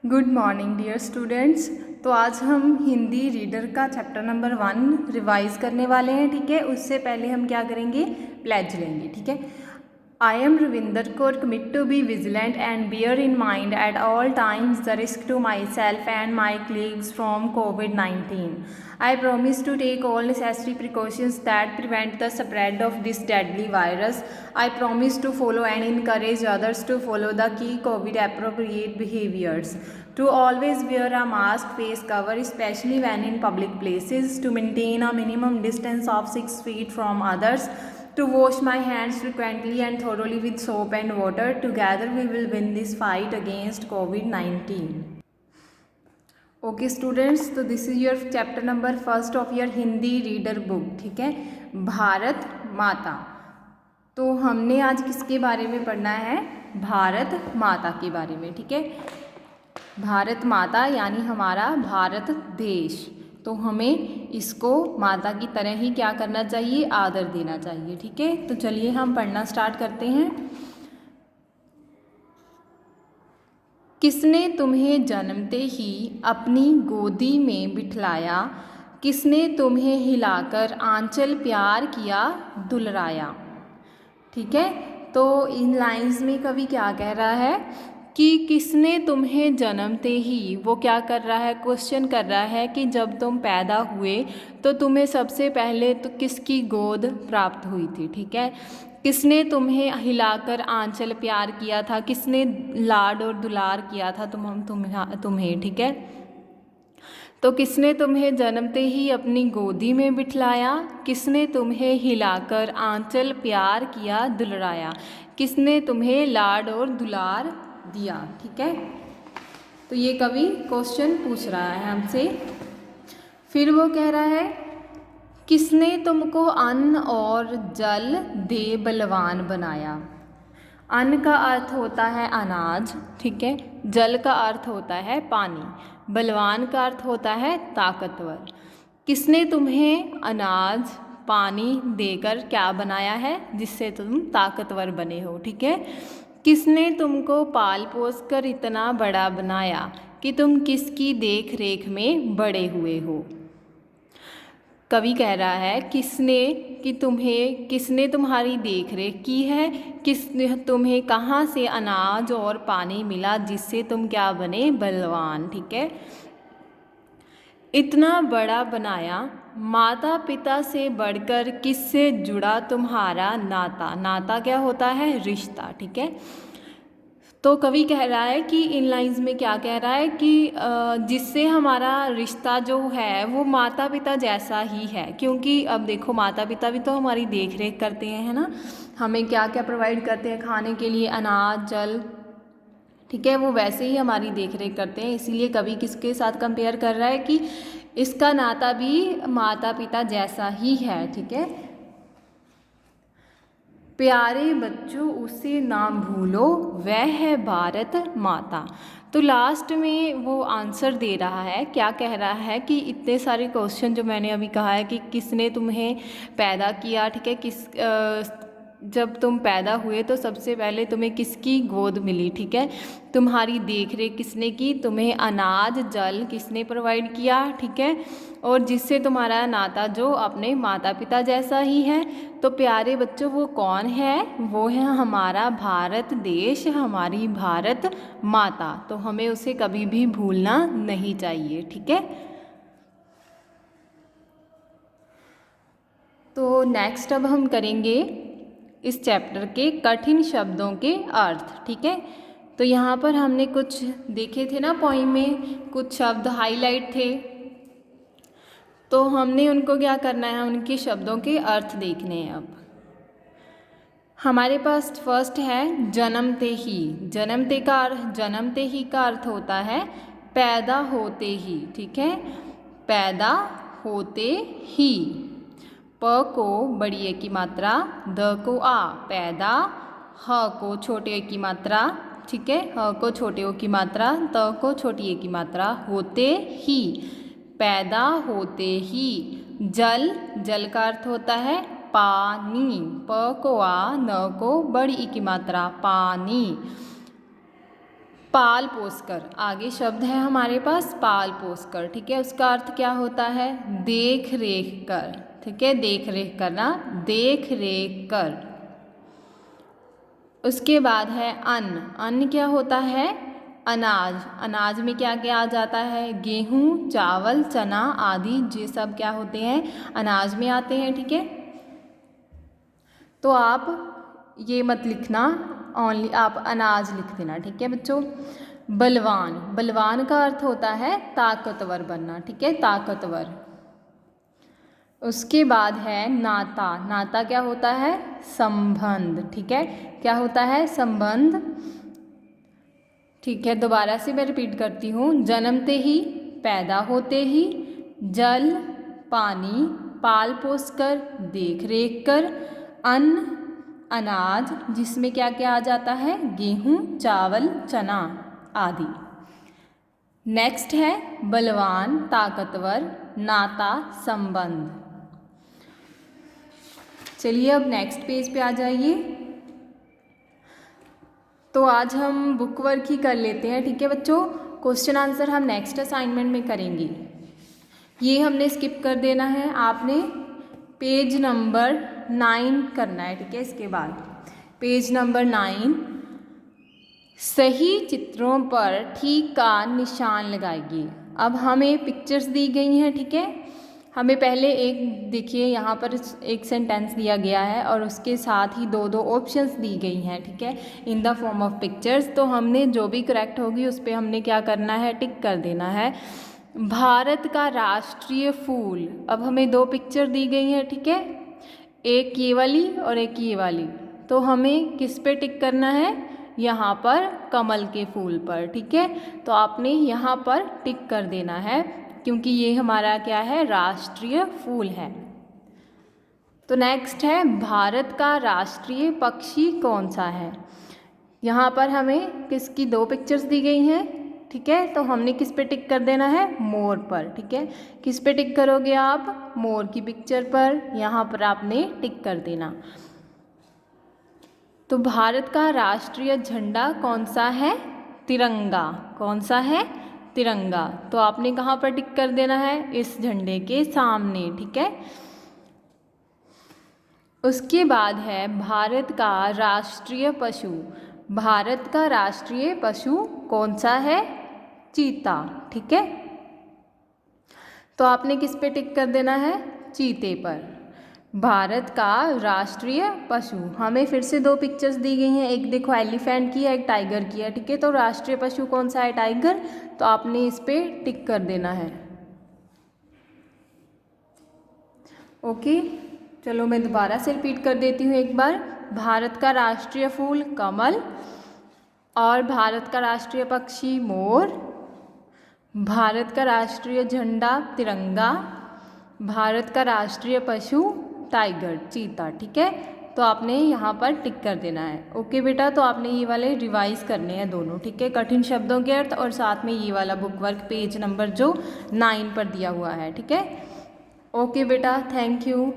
Good morning dear students. तो आज हम हिंदी रीडर का चैप्टर नंबर 1 रिवाइज करने वाले हैं। ठीक है, उससे पहले हम क्या करेंगे, प्लेज लेंगे। ठीक है, I am Ravinder Kaur, commit to be vigilant and bear in mind at all times the risk to myself and my colleagues फ्रॉम COVID-19. I promise to take all necessary precautions that prevent the spread of this deadly virus. I promise to follow and encourage others to follow the key COVID appropriate behaviors. To always wear a mask, face cover, especially when in public places. To maintain a minimum distance of 6 feet from others. To wash my hands frequently and thoroughly with soap and water. Together we will win this fight against COVID-19. Okay students, तो this is your chapter number 1 of your Hindi reader book. ठीक है, भारत माता। तो हमने आज किसके बारे में पढ़ना है, भारत माता के बारे में। ठीक है, भारत माता यानी हमारा भारत देश। तो हमें इसको माता की तरह ही क्या करना चाहिए, आदर देना चाहिए। ठीक है, तो चलिए हम पढ़ना स्टार्ट करते हैं। किसने तुम्हें जन्मते ही अपनी गोदी में बिठलाया, किसने तुम्हें हिलाकर आंचल प्यार किया दुलराया। ठीक है, तो इन लाइंस में कवि क्या कह रहा है कि किसने तुम्हें जन्मते ही, वो क्या कर रहा है, क्वेश्चन कर रहा है कि जब तुम पैदा हुए तो तुम्हें सबसे पहले तो किसकी गोद प्राप्त हुई थी। ठीक है, किसने तुम्हें हिलाकर आंचल प्यार किया था, किसने लाड और दुलार किया था तुम्हें। ठीक है, तो किसने तुम्हें जन्मते ही अपनी गोदी में बिठलाया, किसने तुम्हें हिलाकर आंचल प्यार किया दुलराया, किसने तुम्हें लाड और दुलार दिया। ठीक है, तो ये कवि क्वेश्चन पूछ रहा है हमसे। फिर वो कह रहा है किसने तुमको अन्न और जल दे बलवान बनाया। अन्न का अर्थ होता है अनाज, ठीक है, जल का अर्थ होता है पानी, बलवान का अर्थ होता है ताकतवर। किसने तुम्हें अनाज पानी देकर क्या बनाया है, जिससे तुम ताकतवर बने हो। ठीक है, किसने तुमको पाल पोस कर इतना बड़ा बनाया कि तुम किसकी देख रेख में बड़े हुए हो। कवि कह रहा है किसने तुम्हारी देख रेख की है, किसने तुम्हें कहाँ से अनाज और पानी मिला जिससे तुम क्या बने, बलवान। ठीक है, इतना बड़ा बनाया, माता पिता से बढ़कर किससे जुड़ा तुम्हारा नाता। नाता क्या होता है, रिश्ता। ठीक है, तो कवि कह रहा है कि इन लाइंस में क्या कह रहा है कि जिससे हमारा रिश्ता जो है वो माता पिता जैसा ही है। क्योंकि अब देखो, माता पिता भी तो हमारी देख रेख करते हैं, है ना, हमें क्या क्या प्रोवाइड करते हैं खाने के लिए, अनाज जल। ठीक है, वो वैसे ही हमारी देख रेख करते हैं। इसीलिए कवि किसके साथ कंपेयर कर रहा है कि इसका नाता भी माता पिता जैसा ही है। ठीक है, प्यारे बच्चों उसे ना भूलो, वह है भारत माता। तो लास्ट में वो आंसर दे रहा है, क्या कह रहा है कि इतने सारे क्वेश्चन जो मैंने अभी कहा है कि किसने तुम्हें पैदा किया। ठीक है, जब तुम पैदा हुए तो सबसे पहले तुम्हें किसकी गोद मिली। ठीक है, तुम्हारी देख रेख किसने की, तुम्हें अनाज जल किसने प्रोवाइड किया। ठीक है, और जिससे तुम्हारा नाता जो अपने माता पिता जैसा ही है। तो प्यारे बच्चों वो कौन है, वो है हमारा भारत देश, हमारी भारत माता। तो हमें उसे कभी भी भूलना नहीं चाहिए। ठीक है, तो नेक्स्ट अब हम करेंगे इस चैप्टर के कठिन शब्दों के अर्थ। ठीक है, तो यहाँ पर हमने कुछ देखे थे ना, पोइम में कुछ शब्द हाईलाइट थे, तो हमने उनको क्या करना है, उनके शब्दों के अर्थ देखने हैं। अब हमारे पास फर्स्ट है जन्मते ही। जन्मते ही का अर्थ होता है पैदा होते ही। ठीक है, पैदा होते ही। प को बड़ी ए की मात्रा, द को आ, पैदा, ह को छोटे ए की मात्रा। ठीक है, ह को छोटे ओ की मात्रा, त को छोटी ए की मात्रा, होते ही, पैदा होते ही। जल का अर्थ होता है पानी, प को आ, न को बड़ी ई की मात्रा, पानी। पाल पोस कर, आगे शब्द है हमारे पास पाल पोस कर, ठीक है। उसका अर्थ क्या होता है? देख रेख कर, ठीक है, देख रेख करना, देख रेख कर। उसके बाद है अन्न, अन्न क्या होता है? अनाज, अनाज में क्या क्या आ जाता है? गेहूँ, चावल, चना आदि, ये सब क्या होते हैं? अनाज में आते हैं, ठीक है। तो आप ये मत लिखना, ओनली आप अनाज लिख देना, ठीक है बच्चों। बलवान, बलवान का अर्थ होता है ताकतवर बनना, ठीक है, ताकतवर। उसके बाद है नाता, नाता क्या होता है? संबंध, ठीक है, क्या होता है? संबंध, ठीक है। दोबारा से मैं रिपीट करती हूँ। जन्मते ही, पैदा होते ही, जल, पानी, पाल पोस कर, देख रेख कर, अन्न, अनाज, जिसमें क्या क्या आ जाता है? गेहूँ, चावल, चना आदि। नेक्स्ट है बलवान, ताकतवर, नाता, संबंध। चलिए अब नेक्स्ट पेज पे आ जाइए। तो आज हम बुक वर्क ही कर लेते हैं, ठीक है बच्चों। क्वेश्चन आंसर हम नेक्स्ट असाइनमेंट में करेंगे, ये हमने स्किप कर देना है। आपने पेज नंबर 9 करना है, ठीक है। इसके बाद पेज नंबर 9, सही चित्रों पर ठीक का निशान लगाइए। अब हमें पिक्चर्स दी गई हैं, ठीक है। हमें पहले एक देखिए यहाँ पर एक सेंटेंस दिया गया है और उसके साथ ही दो दो ऑप्शंस दी गई हैं, ठीक है, in the form of pictures. तो हमने जो भी करेक्ट होगी उस पर हमने क्या करना है? टिक कर देना है। भारत का राष्ट्रीय फूल, अब हमें दो पिक्चर दी गई हैं, ठीक है, एक ये वाली और एक ये वाली। तो हमें किस पे टिक करना है? यहाँ पर कमल के फूल पर, ठीक है। तो आपने यहाँ पर टिक कर देना है क्योंकि ये हमारा क्या है? राष्ट्रीय फूल है। तो नेक्स्ट है भारत का राष्ट्रीय पक्षी कौन सा है? यहाँ पर हमें किसकी दो पिक्चर्स दी गई हैं, ठीक है। तो हमने किस पे टिक कर देना है? मोर पर, ठीक है। किस पे टिक करोगे आप? मोर की पिक्चर पर, यहाँ पर आपने टिक कर देना। तो भारत का राष्ट्रीय झंडा कौन सा है? तिरंगा। कौन सा है? तिरंगा। तो आपने कहाँ पर टिक कर देना है? इस झंडे के सामने, ठीक है। उसके बाद है भारत का राष्ट्रीय पशु, भारत का राष्ट्रीय पशु कौन सा है? चीता, ठीक है। तो आपने किस पे टिक कर देना है? चीते पर। भारत का राष्ट्रीय पशु, हमें फिर से दो पिक्चर्स दी गई हैं, एक देखो एलिफेंट की है, एक टाइगर की है, ठीक है। तो राष्ट्रीय पशु कौन सा है? टाइगर। तो आपने इस पे टिक कर देना है। ओके, चलो मैं दोबारा से रिपीट कर देती हूँ एक बार। भारत का राष्ट्रीय फूल कमल, और भारत का राष्ट्रीय पक्षी मोर, भारत का राष्ट्रीय झंडा तिरंगा, भारत का राष्ट्रीय पशु टाइगर, चीता, ठीक है। तो आपने यहाँ पर टिक कर देना है। ओके बेटा, तो आपने ये वाले रिवाइज करने हैं दोनों, ठीक है, कठिन शब्दों के अर्थ और साथ में ये वाला बुक वर्क पेज नंबर जो 9 पर दिया हुआ है, ठीक है। ओके बेटा, थैंक यू।